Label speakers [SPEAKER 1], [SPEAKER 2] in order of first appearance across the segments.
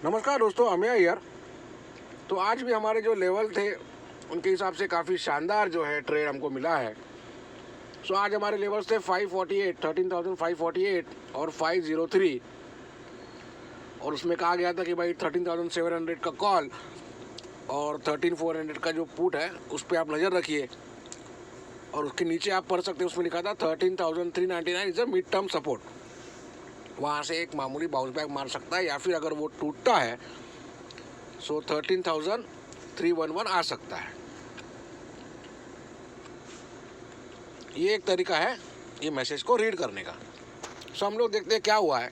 [SPEAKER 1] नमस्कार दोस्तों, अमेय यार। तो आज भी हमारे जो लेवल थे उनके हिसाब से काफ़ी शानदार जो है ट्रेड हमको मिला है। सो आज हमारे लेवल्स थे 548, 13,548 और 503। और उसमें कहा गया था कि भाई 13,700 का कॉल और 13,400 का जो पुट है उस पर आप नज़र रखिए। और उसके नीचे आप पढ़ सकते हैं, उसमें लिखा था 13,399 is a mid term support. वहाँ से एक मामूली बाउंस बैक मार सकता है, या फिर अगर वो टूटता है सो 13,311 आ सकता है। ये एक तरीका है ये मैसेज को रीड करने का। सो हम लोग देखते हैं क्या हुआ है।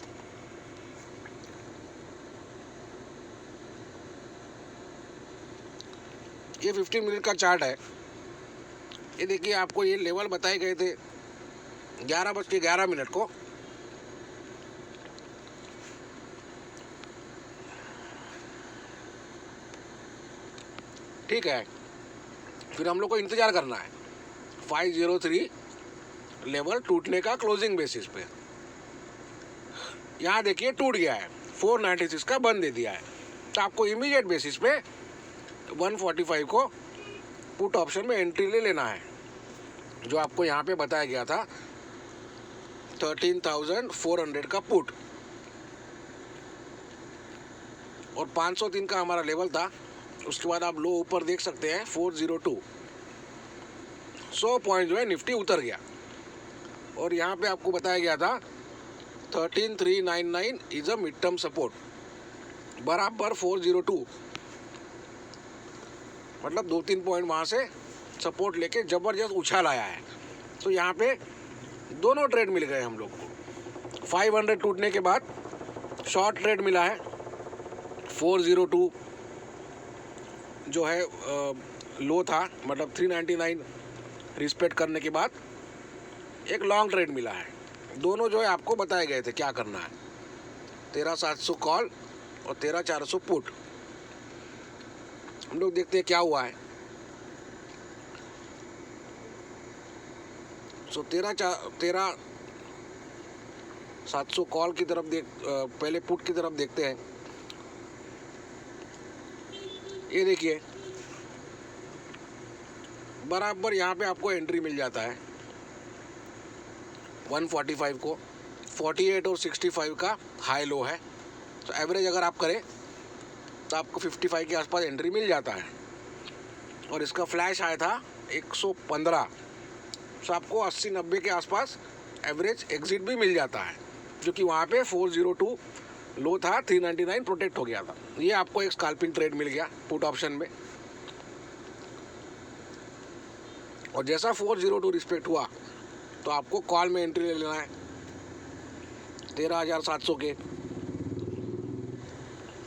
[SPEAKER 1] ये 15 मिनट का चार्ट है। ये देखिए, आपको ये लेवल बताए गए थे 11:11 को। ठीक है, फिर हम लोग को इंतज़ार करना है 503 लेवल टूटने का क्लोजिंग बेसिस पे। यहाँ देखिए टूट गया है, 496 का बंद दे दिया है। तो आपको इमीडिएट बेसिस पे 145 को पुट ऑप्शन में एंट्री ले लेना है, जो आपको यहाँ पे बताया गया था 13,400 का पुट। और 503 का हमारा लेवल था। उसके बाद आप लो ऊपर देख सकते हैं 402। 100 पॉइंट जो है निफ्टी उतर गया। और यहाँ पे आपको बताया गया था 13,399 is a mid term support, बराबर 402। मतलब 2-3 पॉइंट वहाँ से सपोर्ट लेके ज़बरदस्त उछाल आया है। तो यहाँ पे दोनों ट्रेड मिल गए हम लोग को। 500 टूटने के बाद शॉर्ट ट्रेड मिला है 402 जो है लो था, मतलब 399 रिस्पेक्ट करने के बाद एक लॉन्ग ट्रेड मिला है। दोनों जो है आपको बताए गए थे क्या करना है। 13,700 कॉल और 13,400 पुट। हम लोग देखते हैं क्या हुआ है। सो 13,700 कॉल की तरफ पहले पुट की तरफ देखते हैं। ये देखिए, बराबर यहाँ पे आपको एंट्री मिल जाता है 145 को। 48 और 65 का हाई लो है। तो एवरेज अगर आप करें तो आपको 55 के आसपास एंट्री मिल जाता है। और इसका फ्लैश आया था 115। तो आपको 80-90 के आसपास एवरेज एग्जिट भी मिल जाता है, जो कि वहाँ पे 402 लो था, 399 प्रोटेक्ट हो गया था। ये आपको एक स्कैल्पिंग ट्रेड मिल गया पुट ऑप्शन में। और जैसा 402 रिस्पेक्ट हुआ तो आपको कॉल में एंट्री ले लेना है 13,700 के।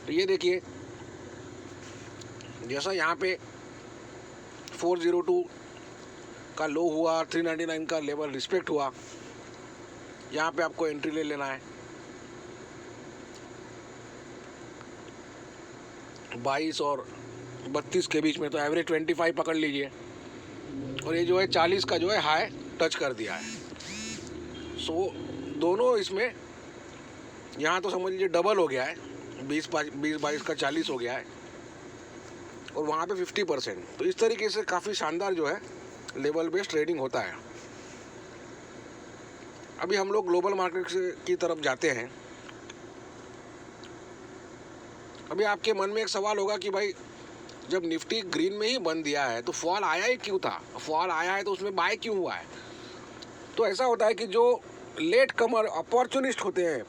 [SPEAKER 1] तो ये देखिए, जैसा यहाँ पे 402 का लो हुआ, 399 का लेवल रिस्पेक्ट हुआ, यहाँ पे आपको एंट्री ले लेना है 22 और 32 के बीच में। तो एवरेज 25 पकड़ लीजिए। और ये जो है 40 का जो है हाई टच कर दिया है। सो दोनों इसमें यहाँ तो समझ लीजिए डबल हो गया है, 20-22 का 40 हो गया है। और वहाँ पे 50%। तो इस तरीके से काफ़ी शानदार जो है लेवल बेस्ड ट्रेडिंग होता है। अभी हम लोग ग्लोबल मार्केट की तरफ जाते हैं। अभी आपके मन में एक सवाल होगा कि भाई जब निफ्टी ग्रीन में ही बंद दिया है तो फॉल आया ही क्यों था? फॉल आया है तो उसमें बाय क्यों हुआ है? तो ऐसा होता है कि जो लेट कमर अपॉर्चुनिस्ट होते हैं,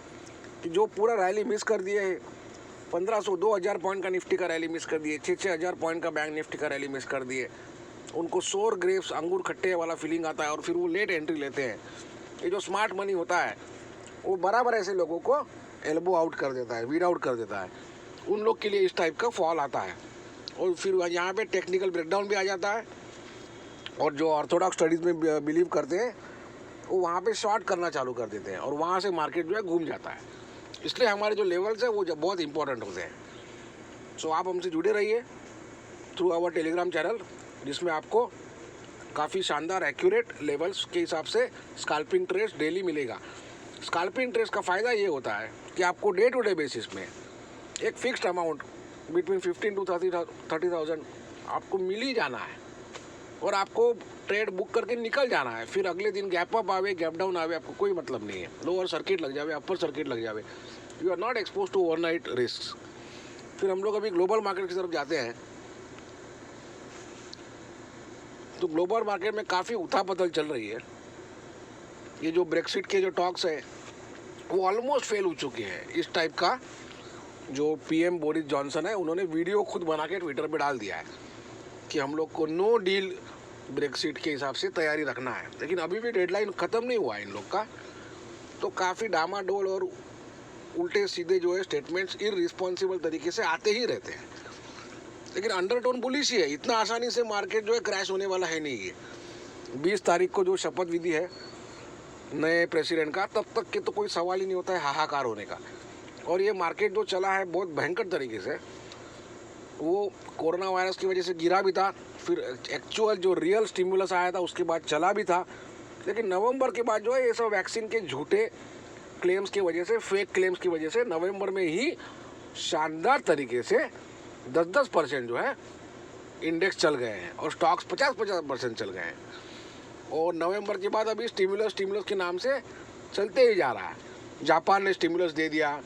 [SPEAKER 1] कि जो पूरा रैली मिस कर दिए, 1500-2000 पॉइंट का निफ्टी का रैली मिस कर दिए, 6,000 पॉइंट का बैंक निफ्टी का रैली मिस कर दिए, उनको सोर ग्रेप्स अंगूर खट्टे वाला फीलिंग आता है और फिर वो लेट एंट्री लेते हैं। ये जो स्मार्ट मनी होता है वो बराबर ऐसे लोगों को एल्बो आउट कर देता है, वीड आउट कर देता है। उन लोग के लिए इस टाइप का फॉल आता है। और फिर यहाँ पे टेक्निकल ब्रेकडाउन भी आ जाता है। और जो ऑर्थोडॉक्स स्टडीज़ में बिलीव करते हैं वो वहाँ पे शॉर्ट करना चालू कर देते हैं और वहाँ से मार्केट जो है घूम जाता है। इसलिए हमारे जो लेवल्स हैं वो बहुत इंपॉर्टेंट होते हैं। सो आप हमसे जुड़े रहिए थ्रू आवर टेलीग्राम चैनल, जिसमें आपको काफ़ी शानदार एक्यूरेट लेवल्स के हिसाब से स्कैल्पिंग ट्रेड्स डेली मिलेगा। स्कैल्पिंग ट्रेड्स का फ़ायदा ये होता है कि आपको डे टू डे बेसिस में एक फिक्स्ड अमाउंट बिटवीन 15 टू 30,000 आपको मिल ही जाना है और आपको ट्रेड बुक करके निकल जाना है। फिर अगले दिन गैप अप आवे गैप डाउन आवे, आपको कोई मतलब नहीं है। लोअर सर्किट लग जावे, अपर सर्किट लग जावे, you are not expose to overnight risk. फिर हम लोग अभी ग्लोबल मार्केट की तरफ जाते हैं। तो ग्लोबल मार्केट में काफ़ी उथापतल चल रही है। ये जो ब्रेक्सिट के जो टॉक्स है वो ऑलमोस्ट फेल हो चुके हैं। इस टाइप का जो पीएम बोरिस जॉनसन है, उन्होंने वीडियो खुद बना के ट्विटर पे डाल दिया है कि हम लोग को नो डील ब्रेक्सिट के हिसाब से तैयारी रखना है। लेकिन अभी भी डेडलाइन ख़त्म नहीं हुआ है इन लोग का। तो काफ़ी डामाडोल और उल्टे सीधे जो है स्टेटमेंट्स इररिस्पॉन्सिबल तरीके से आते ही रहते हैं। लेकिन अंडरटोन बुलिश ही है। इतना आसानी से मार्केट जो है क्रैश होने वाला है नहीं। ये 20 तारीख को जो शपथ विधि है नए प्रेसिडेंट का, तब तक के तो कोई सवाल ही नहीं होता है हाहाकार होने का। और ये मार्केट जो चला है बहुत भयंकर तरीके से, वो कोरोना वायरस की वजह से गिरा भी था, फिर एक्चुअल जो रियल स्टिमुलस आया था उसके बाद चला भी था। लेकिन नवंबर के बाद जो है ये सब वैक्सीन के झूठे क्लेम्स की वजह से, फेक क्लेम्स की वजह से नवंबर में ही शानदार तरीके से 10% जो है इंडेक्स चल गए हैं और स्टॉक्स 50% चल गए हैं। और नवंबर के बाद अभी स्टिमुलस के नाम से चलते ही जा रहा है। जापान ने स्टिमुलस दे दिया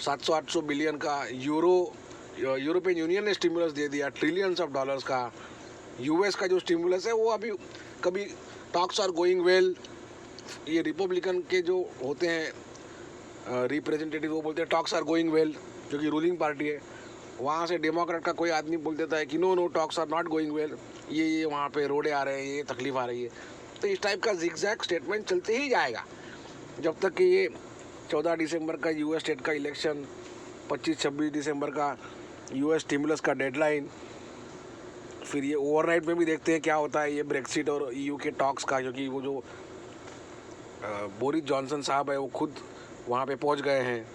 [SPEAKER 1] 700-800 बिलियन का, यूरोपियन यूनियन ने स्टिमुलस दे दिया ट्रिलियंस ऑफ डॉलर्स का। यूएस का जो स्टिमुलस है वो अभी कभी टॉक्स आर गोइंग वेल, ये रिपब्लिकन के जो होते हैं रिप्रेजेंटेटिव वो बोलते हैं टॉक्स आर गोइंग वेल, जो कि रूलिंग पार्टी है। वहाँ से डेमोक्रेट का कोई आदमी बोल देता है कि no talks are not going well, ये वहाँ पे रोडे आ रहे हैं, ये तकलीफ आ रही है। तो इस टाइप का जिगजैग स्टेटमेंट चलते ही जाएगा जब तक कि ये 14 दिसंबर का यूएस स्टेट का इलेक्शन, 25-26 दिसंबर का यूएस स्टिमुलस का डेडलाइन, फिर ये ओवरनाइट में भी देखते हैं क्या होता है ये ब्रेक्सिट और ईयू के टॉक्स का, क्योंकि वो जो बोरिस जॉनसन साहब है वो खुद वहाँ पे पहुँच गए हैं।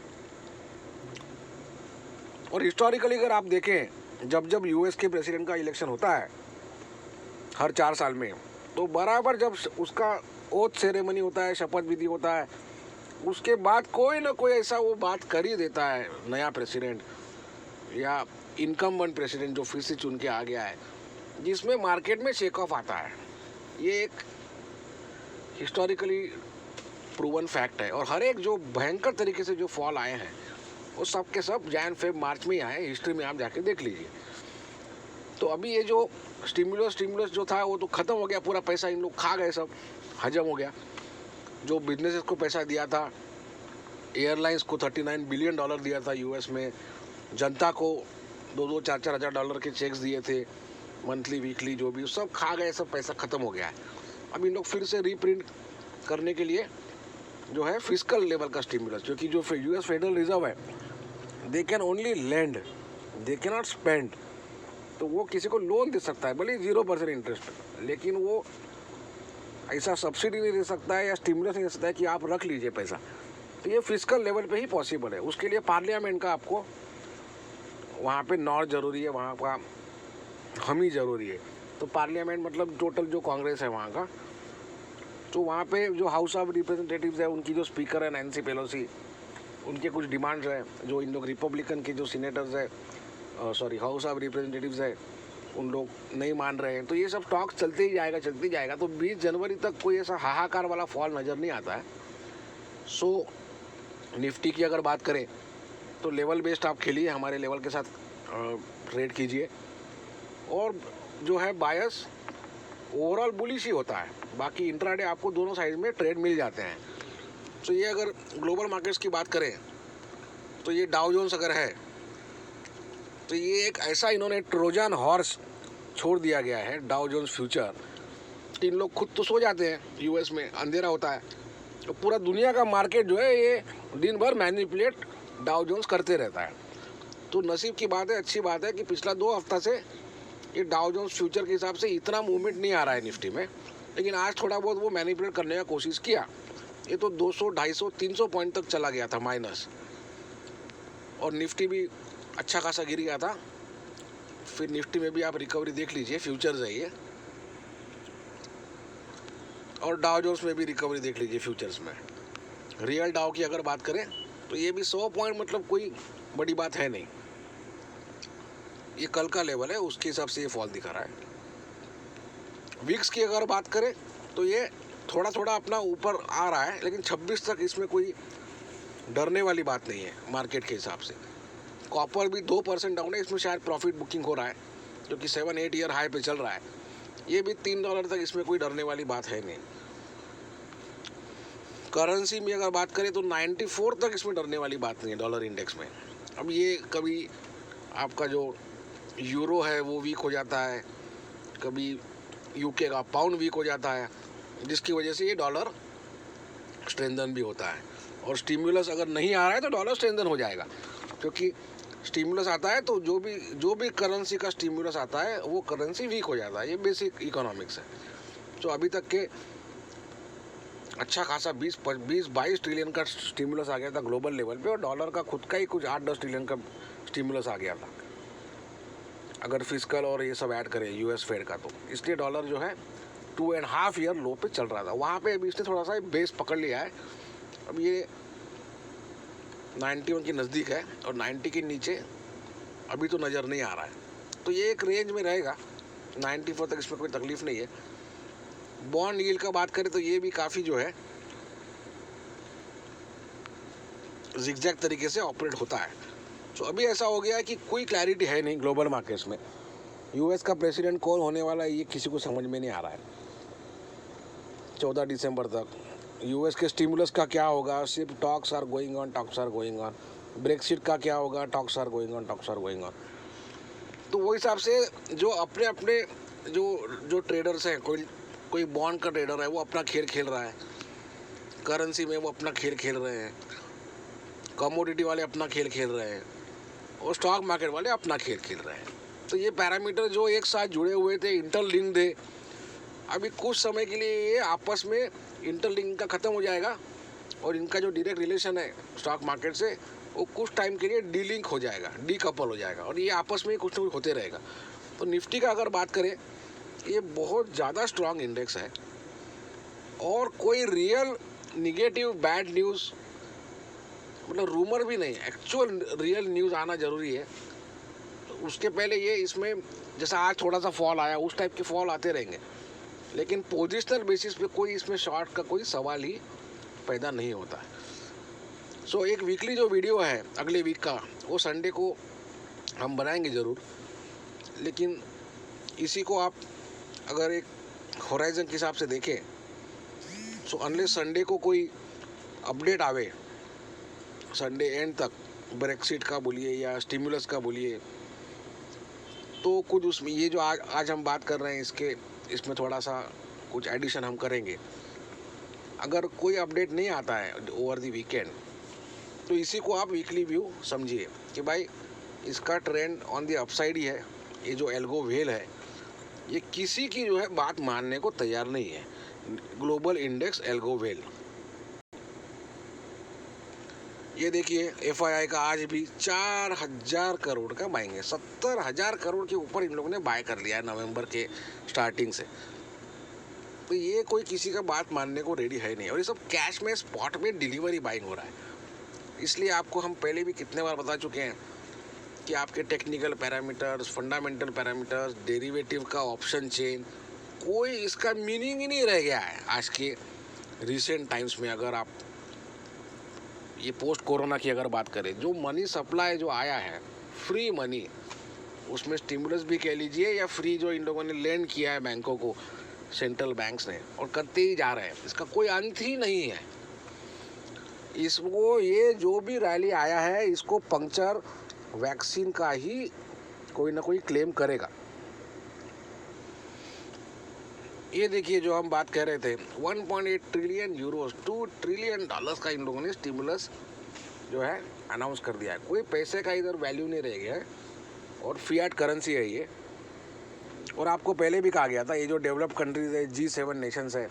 [SPEAKER 1] और हिस्टोरिकली अगर आप देखें, जब यूएस के प्रेसिडेंट का इलेक्शन होता है हर 4 साल में, तो बराबर जब उसका ओथ सेरेमनी होता है, शपथ विधि होता है, उसके बाद कोई ना कोई ऐसा वो बात कर ही देता है नया प्रेसिडेंट या इनकम्बेंट प्रेसिडेंट जो फिर से चुन के आ गया है, जिसमें मार्केट में शेक ऑफ आता है। ये एक हिस्टोरिकली प्रूवन फैक्ट है। और हर एक जो भयंकर तरीके से जो फॉल आए हैं वो सब के सब जैन फेब मार्च में ही आए। हिस्ट्री में आप जाके देख लीजिए। तो अभी ये जो स्टिमुलस जो था वो तो ख़त्म हो गया, पूरा पैसा इन लोग खा गए, सब हजम हो गया। जो बिजनेसेस को पैसा दिया था, एयरलाइंस को $39 बिलियन दिया था यूएस में, जनता को 2-4 हज़ार डॉलर के चेक्स दिए थे मंथली वीकली, जो भी सब खा गए, सब पैसा ख़त्म हो गया है। अब इन लोग फिर से रीप्रिंट करने के लिए जो है फिस्कल लेवल का स्टिमुलस, क्योंकि जो यूएस फेडरल रिजर्व है they can only land, they can not spend. तो वो किसी को लोन दे सकता है भले 0% इंटरेस्ट, लेकिन वो ऐसा सब्सिडी नहीं दे सकता है या स्टिमुलस नहीं दे सकता है कि आप रख लीजिए पैसा। तो ये फिस्कल लेवल पे ही पॉसिबल है। उसके लिए पार्लियामेंट का आपको वहाँ पे नॉर ज़रूरी है, वहाँ का हामी ज़रूरी है। तो पार्लियामेंट मतलब टोटल जो कांग्रेस है वहाँ का, तो वहाँ पे जो हाउस ऑफ रिप्रेजेंटेटिव्स है उनकी जो स्पीकर है नैन्सी पेलोसी, उनके कुछ डिमांड्स हैं जो इन लोग रिपब्लिकन के जो सीनेटर्स है, हाउस ऑफ रिप्रेजेंटेटिव्स है, उन लोग नहीं मान रहे हैं। तो ये सब टॉक्स चलते ही जाएगा। तो 20 जनवरी तक कोई ऐसा हाहाकार वाला फॉल नज़र नहीं आता है। सो निफ्टी की अगर बात करें तो लेवल बेस्ड आप खेलिए, हमारे लेवल के साथ ट्रेड कीजिए। और जो है बायस ओवरऑल बुलिश ही होता है, बाकी इंट्राडे आपको दोनों साइड में ट्रेड मिल जाते हैं। तो ये अगर ग्लोबल मार्केट्स की बात करें तो ये डाउ जोन्स अगर है तो ये एक ऐसा इन्होंने ट्रोजन हॉर्स छोड़ दिया गया है डाउ जोन्स फ्यूचर। इन लोग खुद तो सो जाते हैं, यूएस में अंधेरा होता है, तो पूरा दुनिया का मार्केट जो है ये दिन भर मैनिपुलेट डाउ जोन्स करते रहता है। तो नसीब की बात है, अच्छी बात है कि पिछला 2 हफ्ता से ये डाउ जोन्स फ्यूचर के हिसाब से इतना मूवमेंट नहीं आ रहा है निफ्टी में, लेकिन आज थोड़ा बहुत वो मैनिपुलेट करने का कोशिश किया। ये तो 200, 250, 300 पॉइंट तक चला गया था माइनस, और निफ्टी भी अच्छा खासा गिर गया था। फिर निफ्टी में भी आप रिकवरी देख लीजिए, फ्यूचर्स है ये, और डाउ जोन्स में भी रिकवरी देख लीजिए फ्यूचर्स में। रियल डाउ की अगर बात करें तो ये भी 100 पॉइंट मतलब कोई बड़ी बात है नहीं, ये कल का लेवल है, उसके हिसाब से ये फॉल दिखा रहा है। विक्स की अगर बात करें तो ये थोड़ा थोड़ा अपना ऊपर आ रहा है, लेकिन 26 तक इसमें कोई डरने वाली बात नहीं है मार्केट के हिसाब से। कॉपर भी 2% डाउन है, इसमें शायद प्रॉफिट बुकिंग हो रहा है, जो कि 7-8 ईयर हाई पे चल रहा है। ये भी $3 तक, इसमें कोई डरने वाली बात है नहीं। करेंसी में अगर बात करें तो 94 तक इसमें डरने वाली बात नहीं है डॉलर इंडेक्स में। अब ये कभी आपका जो यूरो है वो वीक हो जाता है, कभी यूके का पाउंड वीक हो जाता है, जिसकी वजह से ये डॉलर स्ट्रेंथन भी होता है। और स्टिमुलस अगर नहीं आ रहा है तो डॉलर स्ट्रेंथन हो जाएगा, क्योंकि स्टिमुलस आता है तो जो भी करेंसी का स्टिमुलस आता है वो करेंसी वीक हो जाता है। ये बेसिक इकोनॉमिक्स है। तो अभी तक के अच्छा खासा 20-22 ट्रिलियन का स्टिमुलस आ गया था ग्लोबल लेवल पे, और डॉलर का खुद का ही कुछ 8-10 ट्रिलियन का स्टिमुलस आ गया था, अगर फिस्कल और ये सब ऐड करें यूएस फेड का। तो इसलिए डॉलर जो है 2.5 ईयर लो पे चल रहा था, वहाँ पे अभी इसने थोड़ा सा बेस पकड़ लिया है। अब ये 91 के नज़दीक है, और 90 के नीचे अभी तो नज़र नहीं आ रहा है, तो ये एक रेंज में रहेगा 94 तक, इसमें कोई तकलीफ नहीं है। बॉन्ड यील्ड का बात करें तो ये भी काफ़ी जो है जिगजैग तरीके से ऑपरेट होता है। तो अभी ऐसा हो गया है कि कोई क्लैरिटी है नहीं ग्लोबल मार्केट्स में। यूएस का प्रेसिडेंट कौन होने वाला है ये किसी को समझ में नहीं आ रहा है 14 दिसंबर तक। यूएस के स्टिमुलस का क्या होगा, सिर्फ talks are going on. Brexit का क्या होगा, टॉक्स आर गोइंग ऑन। तो वो हिसाब से जो अपने अपने जो ट्रेडर्स हैं, कोई बॉन्ड का ट्रेडर है वो अपना खेल खेल रहा है, करेंसी में वो अपना खेल खेल रहे हैं, कमोडिटी वाले अपना खेल खेल रहे हैं, और स्टॉक मार्केट वाले अपना खेल खेल रहे हैं। तो ये पैरामीटर जो एक साथ जुड़े हुए थे, इंटरलिंक्ड थे, अभी कुछ समय के लिए ये आपस में इंटरलिंक का ख़त्म हो जाएगा, और इनका जो डायरेक्ट रिलेशन है स्टॉक मार्केट से वो कुछ टाइम के लिए डीलिंक हो जाएगा, डीकपल हो जाएगा, और ये आपस में कुछ ना कुछ होते रहेगा। तो निफ्टी का अगर बात करें, ये बहुत ज़्यादा स्ट्रॉन्ग इंडेक्स है, और कोई रियल निगेटिव बैड न्यूज़, मतलब रूमर भी नहीं, एक्चुअल रियल न्यूज़ आना ज़रूरी है। तो उसके पहले ये इसमें जैसा आज थोड़ा सा फॉल आया, उस टाइप के फॉल आते रहेंगे, लेकिन पोजिशनल बेसिस पे कोई इसमें शॉर्ट का कोई सवाल ही पैदा नहीं होता है। सो एक वीकली जो वीडियो है अगले वीक का, वो संडे को हम बनाएंगे ज़रूर, लेकिन इसी को आप अगर एक होराइजन के हिसाब से देखें, सो अनलेस संडे को कोई अपडेट आवे, संडे एंड तक, ब्रेक्सिट का बोलिए या स्टिमुलस का बोलिए, तो कुछ उसमें ये जो आज हम बात कर रहे हैं इसमें थोड़ा सा कुछ एडिशन हम करेंगे। अगर कोई अपडेट नहीं आता है ओवर द वीकेंड, तो इसी को आप वीकली व्यू समझिए कि भाई इसका ट्रेंड ऑन द अपसाइड ही है। ये जो एल्गो वेल है, ये किसी की जो है बात मानने को तैयार नहीं है। ग्लोबल इंडेक्स एल्गो वेल, ये देखिए एफआईआई का आज भी 4000 करोड़ का बाइंग है, 70,000 करोड़ के ऊपर इन लोगों ने बाय कर लिया है नवंबर के स्टार्टिंग से। तो ये कोई किसी का बात मानने को रेडी है नहीं, और ये सब कैश में स्पॉट में डिलीवरी बाइंग हो रहा है। इसलिए आपको हम पहले भी कितने बार बता चुके हैं कि आपके technical parameters, fundamental parameters, derivative का ऑप्शन चेन, कोई इसका मीनिंग ही नहीं रह गया है आज के रिसेंट टाइम्स में। अगर आप ये पोस्ट कोरोना की अगर बात करें, जो मनी सप्लाई जो आया है, फ्री मनी, उसमें स्टिमुलस भी कह लीजिए या फ्री जो इन लोगों ने लेंड किया है बैंकों को, सेंट्रल बैंक्स ने, और करते ही जा रहे हैं, इसका कोई अंत ही नहीं है। इसको ये जो भी रैली आया है, इसको पंक्चर वैक्सीन का ही कोई ना कोई क्लेम करेगा। ये देखिए जो हम बात कह रहे थे, 1.8 ट्रिलियन यूरोस, $2 ट्रिलियन का इन लोगों ने स्टिमुलस जो है अनाउंस कर दिया है। कोई पैसे का इधर वैल्यू नहीं रह गया है, और फिएट करेंसी है ये। और आपको पहले भी कहा गया था, ये जो डेवलप कंट्रीज है, G7 नेशंस है,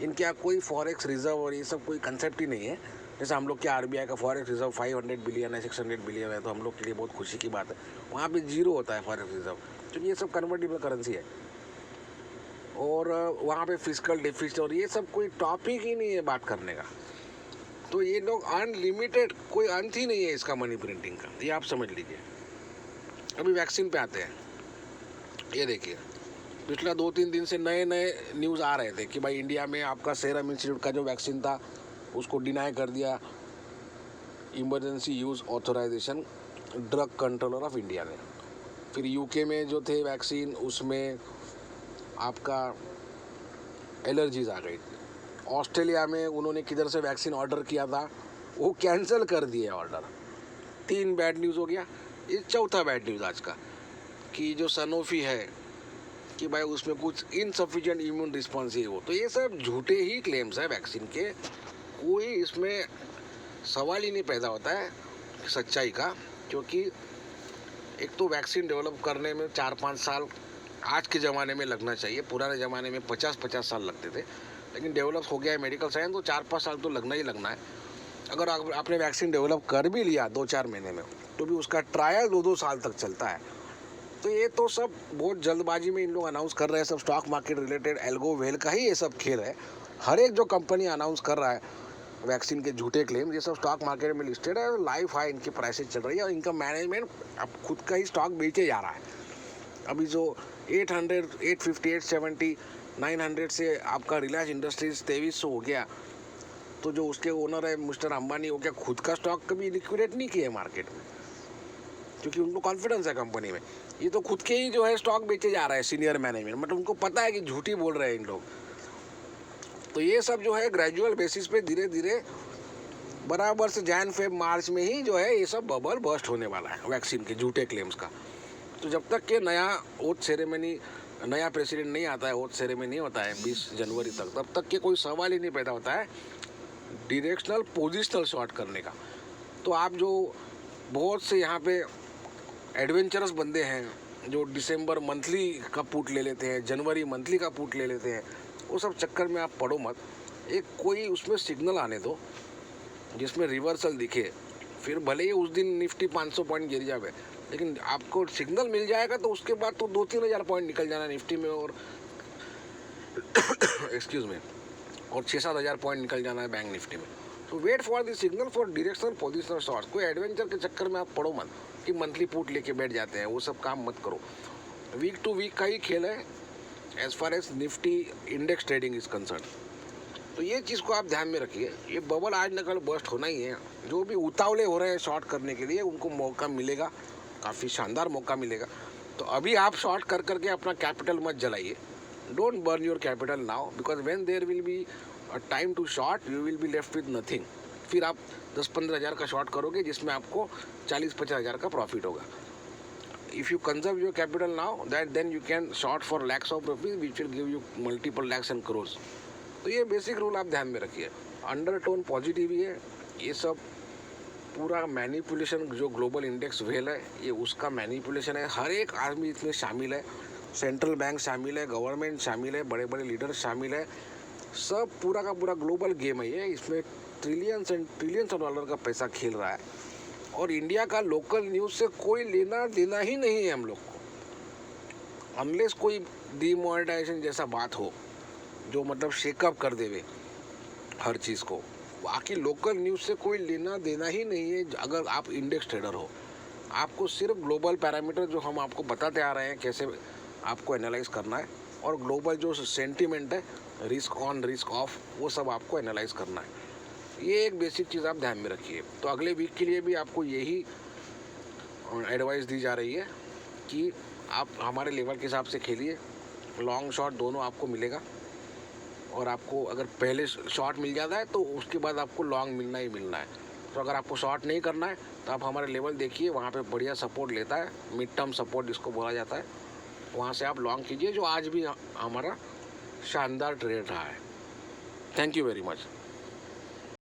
[SPEAKER 1] इनके यहाँ कोई फॉरेक्स रिजर्व और ये सब कोई कंसेप्ट ही नहीं है। जैसे हम लोग के आरबीआई का फॉरेक्स रिजर्व 500 बिलियन है, 600 बिलियन है, तो हम लोग के लिए बहुत खुशी की बात है। वहाँ पे जीरो होता है फॉरेक्स रिजर्व, क्योंकि ये सब कन्वर्टिबल करेंसी है। और वहाँ पे फिजिकल डिफिसिट और ये सब कोई टॉपिक ही नहीं है बात करने का। तो ये लोग अनलिमिटेड, कोई अंत ही नहीं है इसका मनी प्रिंटिंग का, ये आप समझ लीजिए। अभी वैक्सीन पे आते हैं। ये देखिए, पिछला 2-3 दिन से नए नए न्यूज़ आ रहे थे कि भाई इंडिया में आपका सीरम इंस्टीट्यूट का जो वैक्सीन था उसको डिनाई कर दिया emergency use authorisation drug controller of India ने। फिर यूके में जो थे वैक्सीन, उसमें आपका एलर्जीज आ गई थी। ऑस्ट्रेलिया में उन्होंने किधर से वैक्सीन ऑर्डर किया था, वो कैंसिल कर दिए ऑर्डर। 3 बैड न्यूज़ हो गया। ये चौथा बैड न्यूज़ आज का, कि जो सनोफी है कि भाई उसमें कुछ इनसफिशिएंट इम्यून रिस्पॉन्स है वो। तो ये सब झूठे ही क्लेम्स है वैक्सीन के, कोई इसमें सवाल ही नहीं पैदा होता है सच्चाई का। क्योंकि एक तो वैक्सीन डेवलप करने में 4-5 साल आज के ज़माने में लगना चाहिए, पुराने ज़माने में 50-50 साल लगते थे, लेकिन डेवलप हो गया है मेडिकल साइंस, तो 4-5 साल तो लगना ही लगना है। अगर आपने वैक्सीन डेवलप कर भी लिया 2-4 महीने में, तो भी उसका ट्रायल 2-2 साल तक चलता है। तो ये तो सब बहुत जल्दबाजी में इन लोग अनाउंस कर रहे हैं, सब stock market related algo well का ही ये सब खेल है। हर एक जो कंपनी अनाउंस कर रहा है वैक्सीन के झूठे क्लेम, ये सब स्टॉक मार्केट में लिस्टेड है, लाइफ हाई इनकी प्राइसेस चल रही है और इनका मैनेजमेंट अब खुद का ही स्टॉक बेचे जा रहा है। अभी जो 800, 850, 870, 900 से आपका रिलायंस इंडस्ट्रीज 2300 हो गया, तो जो उसके ओनर है मिस्टर अंबानी, हो गया खुद का स्टॉक कभी लिक्विडेट नहीं किया मार्केट में, क्योंकि उनको कॉन्फिडेंस है कंपनी में। ये तो खुद के ही जो है स्टॉक बेचे जा रहा है सीनियर मैनेजमेंट, मतलब उनको पता है कि झूठी बोल रहे हैं इन लोग। तो ये सब जो है ग्रेजुअल बेसिस पे धीरे धीरे बराबर से जैन फेब मार्च में ही जो है ये सब बबल बर्स्ट होने वाला है वैक्सीन के झूठे क्लेम्स का। तो जब तक के नया ओथ सेरेमनी, नया प्रेसिडेंट नहीं आता है, ओथ सेरेमनी नहीं होता है 20 जनवरी तक, तब तक के कोई सवाल ही नहीं पैदा होता है डायरेक्शनल पोजिशनल शॉर्ट करने का। तो आप जो बहुत से यहाँ पे एडवेंचरस बंदे हैं जो दिसंबर मंथली का पुट ले लेते हैं, जनवरी मंथली का पुट ले लेते हैं, वो सब चक्कर में आप पड़ो मत। एक कोई उसमें सिग्नल आने दो जिसमें रिवर्सल दिखे, फिर भले ही उस दिन निफ्टी 500 पॉइंट गिर जाए, लेकिन आपको सिग्नल मिल जाएगा तो उसके बाद तो 2-3 हज़ार पॉइंट निकल जाना निफ्टी में, और एक्सक्यूज में, और 6-7 हज़ार पॉइंट निकल जाना है बैंक निफ्टी में। तो wait for the signal for directional positional shorts. कोई एडवेंचर के चक्कर में आप पड़ो मत कि मंथली पुट लेके बैठ जाते हैं, वो सब काम मत करो। वीक टू वीक का ही खेल है as far as Nifty index trading is concern. तो ये चीज़ को आप ध्यान में रखिए, ये बबल आज न कल बर्स्ट होना ही है। जो भी उतावले हो रहे हैं शॉर्ट करने के लिए, उनको मौका मिलेगा, काफ़ी शानदार मौका मिलेगा। तो अभी आप शॉर्ट कर करके अपना कैपिटल मत जलाइए। Don't burn your capital now, because when there will be a time to short you will be left with nothing. फिर आप 10-15 हज़ार का शॉर्ट करोगे जिसमें आपको 40-50 हज़ार का प्रॉफिट होगा। If you conserve your capital now, then you can short for lakhs of rupees, which will give you multiple lakhs and crores. तो ये बेसिक रूल आप ध्यान में रखिए। अंडरटोन पॉजिटिव ही है, ये सब पूरा मैनिपुलेशन, जो ग्लोबल इंडेक्स वेल है ये उसका मैनिपुलेशन है। हर एक आदमी इसमें शामिल है, सेंट्रल बैंक शामिल है, गवर्नमेंट शामिल है, बड़े बड़े लीडर शामिल है, सब पूरा का पूरा ग्लोबल गेम है ये। इसमें trillions and trillions of dollar का पैसा खेल रहा है, और इंडिया का लोकल न्यूज़ से कोई लेना देना ही नहीं है हम लोग को, अनलेस कोई डीमोनेटाइजेशन जैसा बात हो जो मतलब शेकअप कर देवे हर चीज़ को। बाकी लोकल न्यूज़ से कोई लेना देना ही नहीं है। अगर आप इंडेक्स ट्रेडर हो, आपको सिर्फ ग्लोबल पैरामीटर जो हम आपको बताते आ रहे हैं कैसे आपको एनालाइज करना है, और ग्लोबल जो सेंटीमेंट है, रिस्क ऑन रिस्क ऑफ, वो सब आपको एनालाइज करना है। ये एक बेसिक चीज़ आप ध्यान में रखिए। तो अगले वीक के लिए भी आपको यही एडवाइस दी जा रही है कि आप हमारे लेवल के हिसाब से खेलिए, लॉन्ग शॉट दोनों आपको मिलेगा, और आपको अगर पहले शॉट मिल जाता है तो उसके बाद आपको लॉन्ग मिलना ही मिलना है। तो अगर आपको शॉट नहीं करना है तो आप हमारे लेवल देखिए, वहाँ पे बढ़िया सपोर्ट लेता है, मिड टर्म सपोर्ट जिसको बोला जाता है, वहाँ से आप लॉन्ग कीजिए, जो आज भी हमारा शानदार ट्रेड रहा है। Thank you very much.